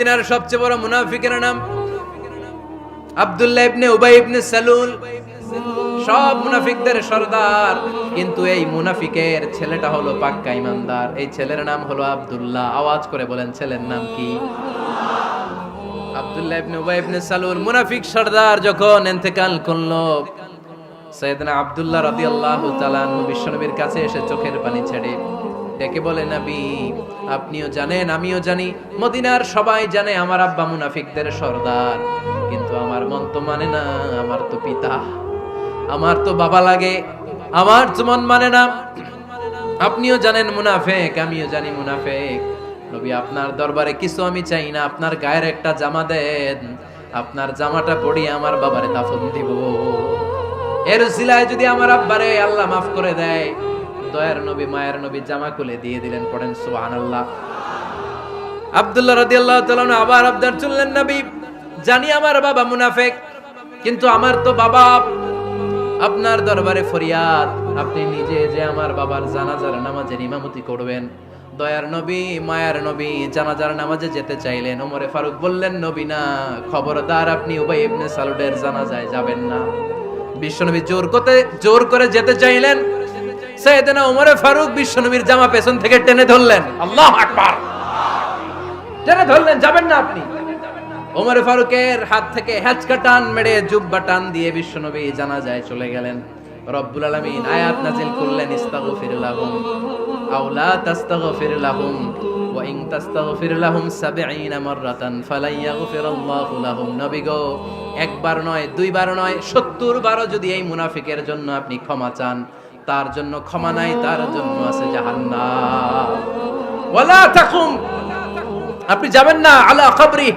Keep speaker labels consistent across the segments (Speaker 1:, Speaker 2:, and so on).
Speaker 1: মদিনার সবচেয়ে বড় মুনাফিকের নাম আব্দুল্লাহ ইবনে উবাই ইবনে সালুল। সব মুনাফিকদের সরদার, কিন্তু এই মুনাফিকের ছেলেটা হলো পাক্কা ইমানদার। এই ছেলের নাম হলো আব্দুল্লাহ। আওয়াজ করে বলেন, ছেলের নাম কি? আব্দুল্লাহ ইবনে উবাই ইবনে সালুল। মুনাফিক সরদার যখন ইন্তেকাল করলো, সাইয়েদনা আব্দুল্লাহ রাদিয়াল্লাহু তাআলা আনহু বিশ্বনবীর কাছে এসে চোখের পানি ছেড়ে ডেকে বলে, নবী আপনিও জানেন আমিও জানি, মদিনার সবাই জানে আমার আব্বা মুনাফিকদের সরদার, কিন্তু আমার মন তো মানে না, আমার তো পিতা, আমার তো বাবা লাগে, আমার তো মন মানে না। আপনিও জানেন মুনাফিক, আমিও জানি মুনাফিক। নবী আপনার দরবারে কিছু আমি চাই না, আপনার গায়ের একটা জামা দেন, আপনার জামাটা পরিয়ে আমার বাবারে দাফন দিব। এর উসিলায় যদি আমার আব্বারে আল্লাহ মাফ করে দেয়, দয়ার নবী মায়ের নবী জামা খুলে দিয়ে দিলেন। পড়েন সুবহানাল্লাহ। আব্দুল্লাহ রাদিয়াল্লাহু তাআলা আবার আবদার চললেন, নবী জানি আমার বাবা মুনাফিক, কিন্তু আমার তো বাবা, আপনার দরবারে ফরিয়াদ, আপনি নিজে যে আমার বাবার জানাজার নামাজের ইমামতি করবেন। দয়ার নবী মায়ার নবী জানাজার নামাজে যেতে চাইলেন। ওমরে ফারুক বললেন, নবী না, খবরদার আপনি উবাই ইবনে সালুলের জানাজায় যাবেন না। বিশ্বনবী জোর করে যেতে চাইলেন। সাইয়েদনা ওমরে ফারুক বিশ্বনবীর জামা পেছন থেকে টেনে ধরলেন। আল্লাহু আকবার। টেনে ধরলেন, যাবেন না আপনি। ওমরে ফারুকের হাত থেকে হ্যাচকা টান মেরে জুব্বা টান দিয়ে বিশ্বনবী জানাজায় চলে গেলেন। রব্বুল আলামিন আয়াত নাযিল করলেন, ইস্তাগফির লাহুম আও লা তাস্তাগফির লাহুম ওয়া ইন তাস্তাগফির লাহুম ৭০ মাররাতান ফালান ইয়াগফিরাল্লাহু লাহুম। নবী গো, একবার নয়, দুইবার নয়, ৭০ বারও যদি এই মুনাফিকের জন্য আপনি ক্ষমা চান, তার জন্য ক্ষমা নাই, তার জন্য আছে জাহান্নাম। ওয়ালা তাকুম, আপনি যাবেন না আলা কবরি,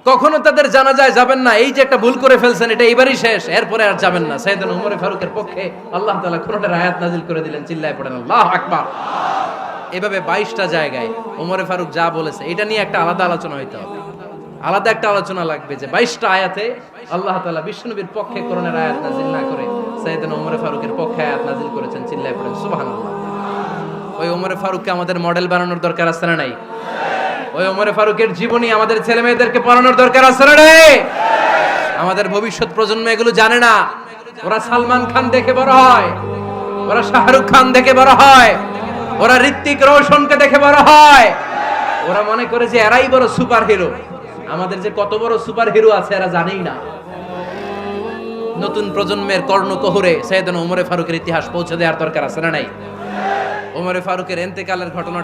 Speaker 1: কখনো তাদের জানাজায় যাবেন না। এই যে একটা ভুল করে ফেলছেন, এটা এইবারই শেষ, এরপরে আর যাবেন না। সাইয়েদনা ওমর ফারুকের পক্ষে আল্লাহ তাআলা কোরআনের আয়াত নাযিল করে দিলেন। চিল্লায় পড়েন আল্লাহু আকবার। এভাবে 22টা জায়গায় ওমর ফারুক যা বলেছে, এটা নিয়ে একটা আলাদা আলোচনা হইতে হবে, আলাদা একটা আলোচনা লাগবে যে 22টা আয়াতে আল্লাহ তাআলা বিশ্বনবীর পক্ষে কোরআনের আয়াত নাযিল না করে সাইয়েদনা ওমর ফারুকের পক্ষে আয়াত নাযিল করেছেন। চিল্লায় পড়েন সুবহানাল্লাহ। ওই ওমর ফারুককে আমাদের মডেল বানানোর দরকার আছে না নাই? ওই ওমরে ফারুকের জীবনী আমাদের ছেলে মেয়েদেরকে পড়ানোর দরকার আছে না রে? আমাদের ভবিষ্যৎ প্রজন্ম এগুলো জানে না। ওরা সালমান খান দেখে বড় হয়, ওরা শাহরুখ খান দেখে বড় হয়, ওরা ঋত্বিক রোশনকে দেখে বড় হয়। ওরা মনে করে যে এরাই বড় সুপার হিরো। আমাদের যে কত বড় সুপার হিরো আছে এরা জানেই না। নতুন প্রজন্মের কর্ণকুহরে সাইয়েদনা ওমরে ফারুকের ইতিহাস পৌঁছে দেওয়ার দরকার আছে না নাই? ওমরে ফারুকের ইন্তেকালের ঘটনা